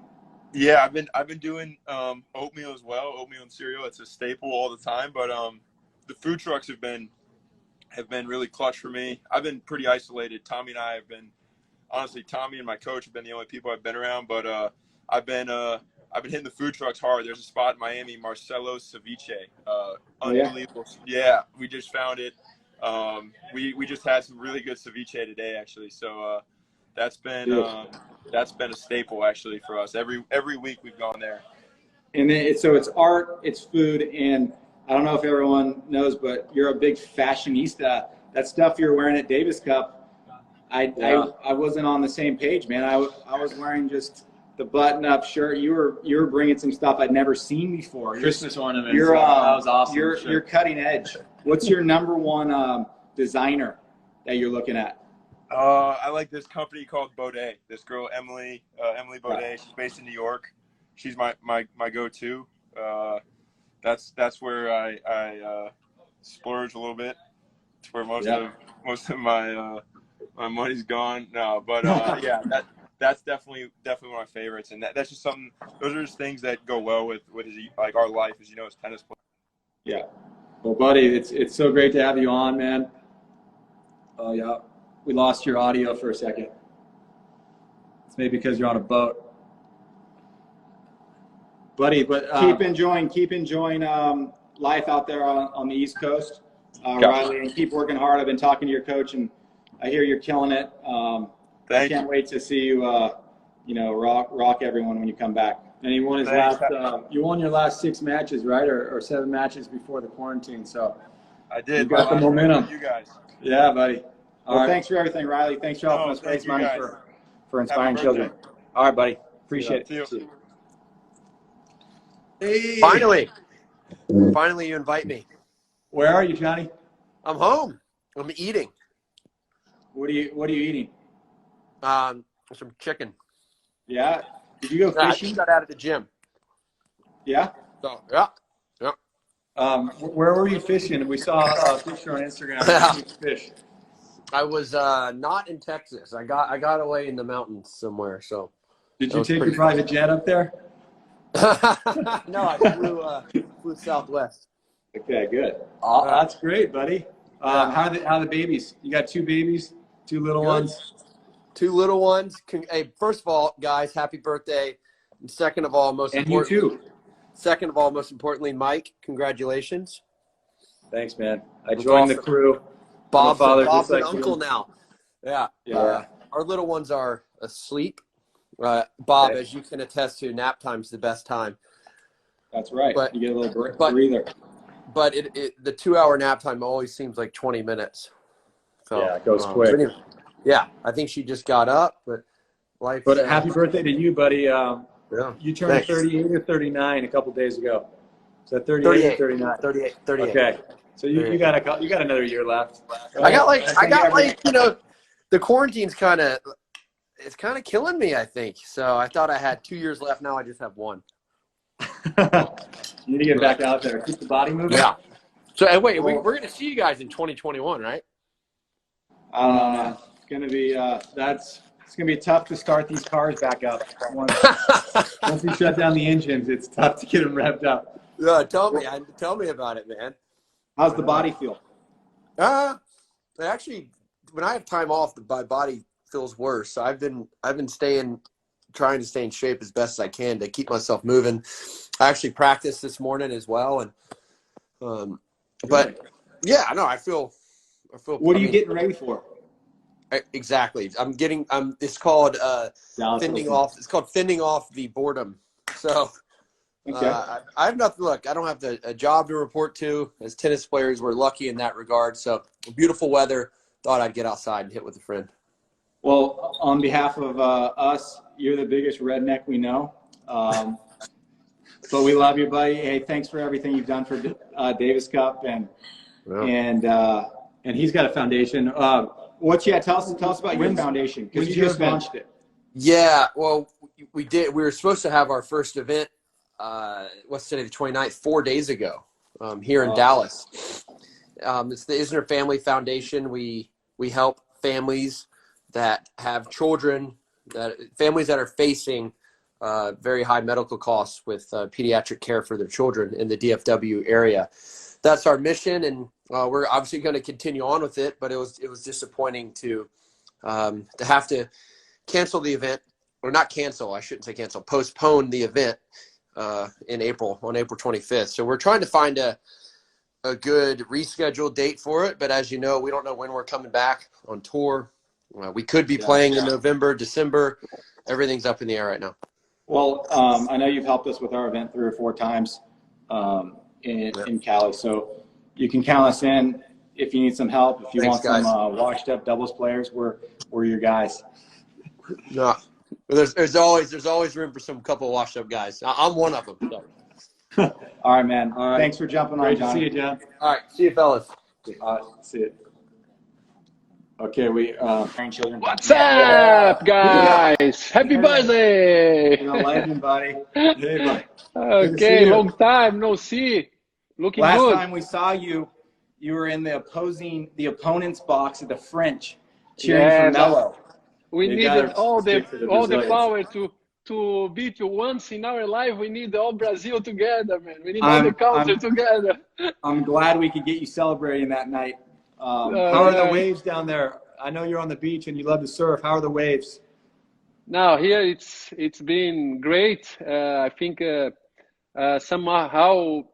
Yeah, I've been doing oatmeal as well, oatmeal and cereal. It's a staple all the time. But the food trucks have been really clutch for me. I've been pretty isolated. Tommy and I have been. Honestly, Tommy and my coach have been the only people I've been around, but I've been hitting the food trucks hard. There's a spot in Miami, Marcelo's Ceviche. Unbelievable. Yeah, we just found it. We just had some really good ceviche today, actually. So that's been a staple actually for us. Every week we've gone there. And then so it's art, it's food, and I don't know if everyone knows, but you're a big fashionista. That stuff you're wearing at Davis Cup. I wasn't on the same page, man. I was wearing just the button-up shirt. You were bringing some stuff I'd never seen before. Christmas ornaments. That was awesome. You're cutting edge. What's your number one designer that you're looking at? I like this company called Baudet. This girl Emily Baudet. She's based in New York. She's my go-to. That's where I splurge a little bit. It's where most of My money's gone. No, but yeah, that's definitely one of my favorites, and that's just something. Those are just things that go well with his, like our life, as you know, as tennis players. Yeah. Well, buddy, it's so great to have you on, man. Oh yeah, we lost your audio for a second. It's maybe because you're on a boat, buddy. But keep enjoying life out there on the East Coast, Reilly, and keep working hard. I've been talking to your coach, and I hear you're killing it. I can't wait to see you, rock everyone when you come back. And he won his last. You won your last 6 matches, right, or 7 matches before the quarantine. So I did. You got the momentum. You guys. Yeah, buddy. Well, thanks for everything, Reilly. Thanks for helping us raise money for inspiring children. All right, buddy. Appreciate it. See you. Hey. Finally, you invite me. Where are you, Johnny? I'm home. I'm eating. What are you eating? Some chicken. Yeah. Did you go fishing? I just got out of the gym. Yeah. So yeah. Where were you fishing? We saw a picture on Instagram. Fish. I was not in Texas. I got away in the mountains somewhere. So. Did you take your private jet up there? No, I flew Southwest. Okay, good. That's great, buddy. How are the babies? You got 2 babies, 2 little ones. 2 little ones. Hey, first of all, guys, happy birthday. And second of all, most importantly, Mike, congratulations. Thanks, man. I joined the crew. Bob's an uncle now. Yeah. Yeah. Our little ones are asleep. Bob, as you can attest to, nap time's the best time. That's right. But, you get a little breather. But the 2-hour nap time always seems like 20 minutes. So, yeah, it goes quick. Anyway, yeah, I think she just got up, but life. But happy birthday to you, buddy. You turned 38 or 39 a couple days ago. Is that 38 or 39? 38. Okay. So you got another year left. I got the quarantine's kind of killing me, I think. So I thought I had 2 years left. Now I just have 1. You need to get back out there. Keep the body moving. Yeah. So wait, we're going to see you guys in 2021, right? It's going to be it's going to be tough to start these cars back up. Once we shut down the engines, it's tough to get them revved up. Yeah, tell me about it, man. How's the body feel? Actually, when I have time off, my body feels worse. So I've been trying to stay in shape as best as I can to keep myself moving. I actually practiced this morning as well, and but yeah, no, I feel. What are you getting ready for? Exactly. It's called fending off. It's called fending off the boredom. So okay. I have nothing. Look, I don't have a job to report to. As tennis players, we're lucky in that regard. So beautiful weather. Thought I'd get outside and hit with a friend. Well, on behalf of us, you're the biggest redneck we know. But we love you, buddy. Hey, thanks for everything you've done for Davis Cup, and he's got a foundation. Tell us about your foundation, because you just launched it. Yeah, well, we did. We were supposed to have our first event. What's today? The 29th, 4 days ago, here in Dallas. It's the Isner Family Foundation. We help families that have children, families that are facing very high medical costs with pediatric care for their children in the DFW area. That's our mission, and we're obviously going to continue on with it. But it was disappointing to have to cancel the event, or not cancel. I shouldn't say cancel. Postpone the event on April 25th. So we're trying to find a good rescheduled date for it. But as you know, we don't know when we're coming back on tour. We could be playing in November, December. Everything's up in the air right now. Well, I know you've helped us with our event 3 or 4 times in Cali, so you can count us in if you need some help. If you want some washed up doubles players, we're your guys. No, there's always room for some couple of washed up guys. I'm one of them. So. All right, man. All right. Thanks for jumping on, John. See you, John. All right, see you, fellas. See you. Okay, grandchildren. What's up, guys? Happy birthday! You're a legend, buddy. Hey, buddy. Okay, long time no see. Looking good. Last time we saw you, you were in the opponent's box at the French, cheering for Yes, Melo. we They needed gotta all stick to the the all the Brazilians. power to beat you once in our life. We need all Brazil together, man. We need all the country together. I'm glad we could get you celebrating that night. How are the waves down there? I know you're on the beach and you love to surf. How are the waves? Now here it's been great. I think somehow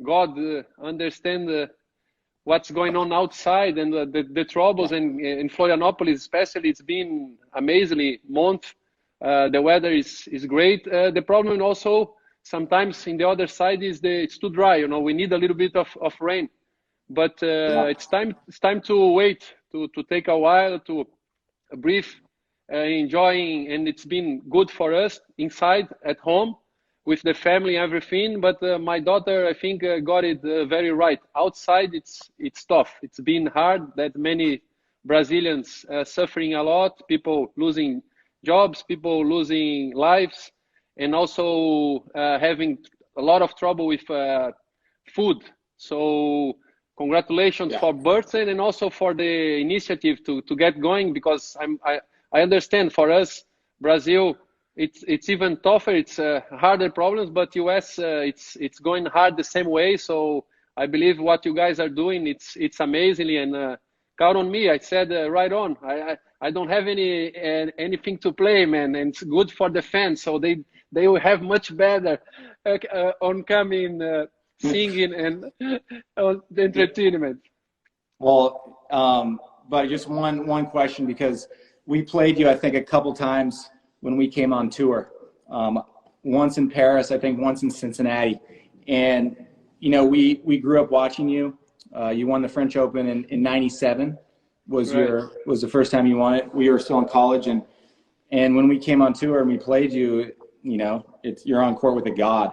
God understand what's going on outside and the troubles in Florianopolis especially. It's been amazingly month. The weather is great. The problem also sometimes in the other side is it's too dry. You know, we need a little bit of rain, but it's time to wait to take a while to breathe, enjoying, and it's been good for us inside at home with the family, everything. But my daughter, I think, got it very right. Outside, it's tough. It's been hard. That many Brazilians suffering a lot. People losing jobs, people losing lives, and also having a lot of trouble with food. So congratulations for Bertrand and also for the initiative to get going, because I understand for us, Brazil, it's even tougher. It's harder problems, but US, it's going hard the same way. So I believe what you guys are doing, it's amazingly, and count on me. I said right on. I don't have anything to play, man, and it's good for the fans. So they will have much better on coming singing and the entertainment. Well, but just one question, because we played you, I think, a couple times when we came on tour. Once in Paris, I think once in Cincinnati. And, you know, we grew up watching you. You won the French Open in 97 was the first time you won it. We were still in college, and when we came on tour and we played you, you know, you're on court with a god.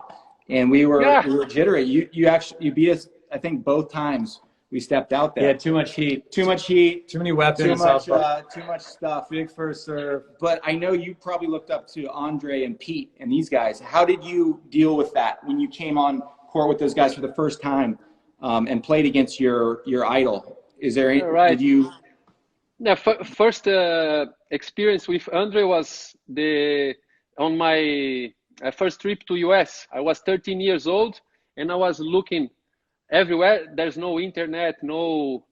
And we were jittery. You beat us, I think, both times we stepped out there. Yeah, too much heat. Too many weapons. Too much stuff. Big first serve. But I know you probably looked up to Andre and Pete and these guys. How did you deal with that when you came on court with those guys for the first time and played against your idol? Is there any, did you? Yeah, first experience with Andre was on my first trip to US. I was 13 years old and I was looking everywhere. There's no internet, no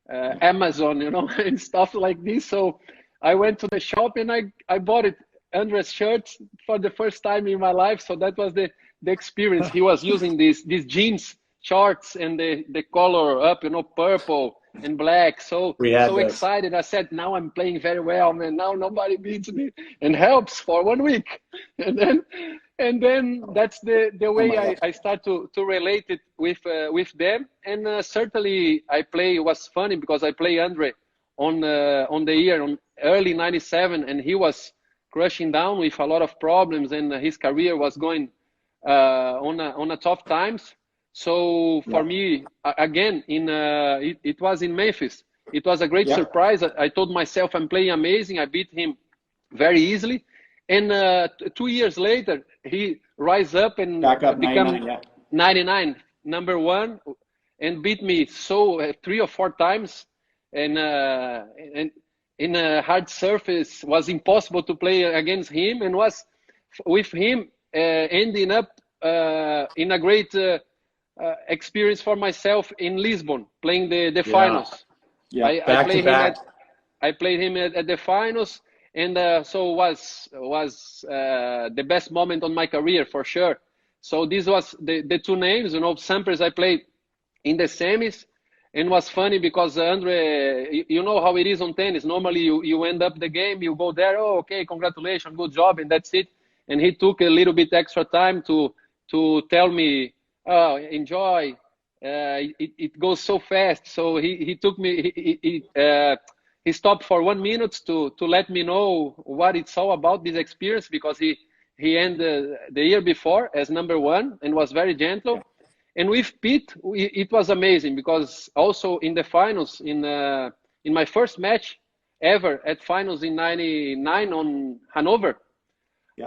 Amazon, you know, and stuff like this. So I went to the shop and I bought Andre's shirt for the first time in my life. So that was the experience. He was using these jeans shorts and the color up, you know, purple and black. So excited. I said, now I'm playing very well, man. Now nobody beats me, and helps for 1 week. And then that's the way I start to relate it with them. And certainly it was funny because I play Andre on the year, on early 97, and he was crushing down with a lot of problems, and his career was going on a tough times. So for me, again, it was in Memphis. It was a great surprise. I told myself I'm playing amazing. I beat him very easily. And 2 years later, he rise up and become 99, number one, and beat me 3 or 4 times. And in a hard surface, was impossible to play against him, and was with him ending up in a great experience for myself in Lisbon, playing the finals. I played him at the finals, and so was the best moment on my career for sure. So this was the 2 names, you know. Sampras I played in the semis, and was funny because Andre, you know how it is on tennis. Normally you end up the game, you go there, oh, okay, congratulations, good job, and that's it. And he took a little bit extra time to tell me, oh, enjoy. It goes so fast. So he took me. He stopped for 1 minute to let me know what it's all about, this experience, because he ended the year before as number 1 and was very gentle. And with Pete, it was amazing because also in the finals, in my first match ever at finals in '99 on Hanover,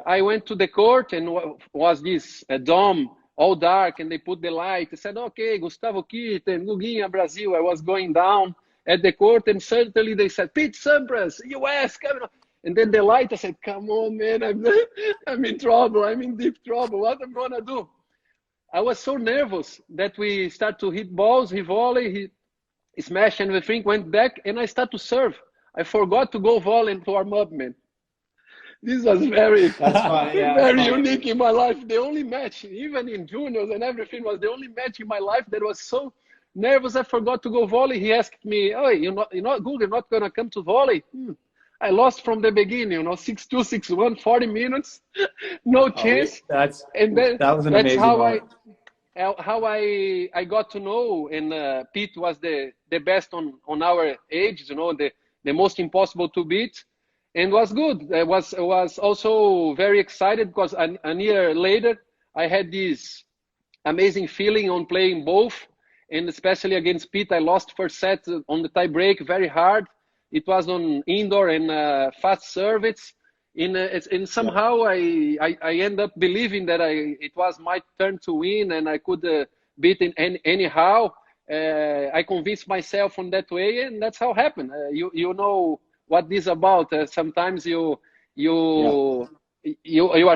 I went to the court and was this dome, all dark, and they put the light. I said, okay, Gustavo Kuerten, Guguinha, Brazil. I was going down at the court, and certainly they said, Pete Sampras, US, coming on. And then the light, I said, come on, man, I'm in trouble. I'm in deep trouble. What am I going to do? I was so nervous that we start to hit balls, he volley, he smash, and everything went back, and I start to serve. I forgot to go volley and warm up, man. This was very, very unique in my life. The only match, even in juniors and everything, was the only match in my life that was so nervous I forgot to go volley. He asked me, oh, you're not good, you're not going to come to volley? I lost from the beginning, 6-2, 6-1, 40 minutes, no chance. That was an amazing moment. How I got to know, and Pete was the best on our age, the most impossible to beat, and was good. I was also very excited because a year later I had this amazing feeling on playing both, and especially against Pete, I lost first set on the tie break very hard. It was on indoor and fast service. And somehow I end up believing that it was my turn to win and I could beat it anyhow. I convinced myself on that way, and that's how it happened. You know what this is about. Sometimes you are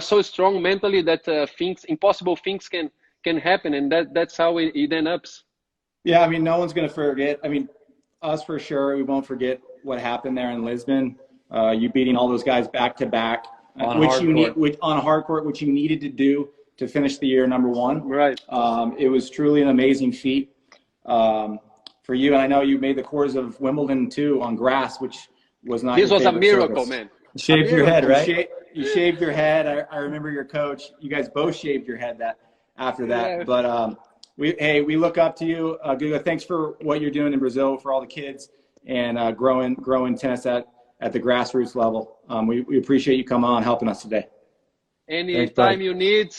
so strong mentally that impossible things can happen, and that's how it ends up. Yeah, I mean, no one's going to forget. I mean, us for sure, we won't forget what happened there in Lisbon. You beating all those guys back to back, on a hard court, which you needed to do to finish the year #1. Right. It was truly an amazing feat for you, and I know you made the quarters of Wimbledon too on grass, which was not. This was a miracle, service. Man. You shaved your head, right? You shaved your head. I remember your coach. You guys both shaved your head after that. Yeah. But we look up to you, Guga. Thanks for what you're doing in Brazil for all the kids and growing tennis at the grassroots level. We appreciate you coming on and helping us today. Anytime you need,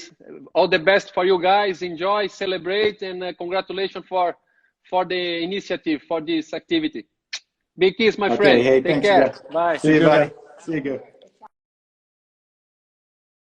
all the best for you guys. Enjoy, celebrate, and congratulations for the initiative, for this activity. Big kiss, my friend. Hey, Take care. Bye. See you, buddy. See you, good.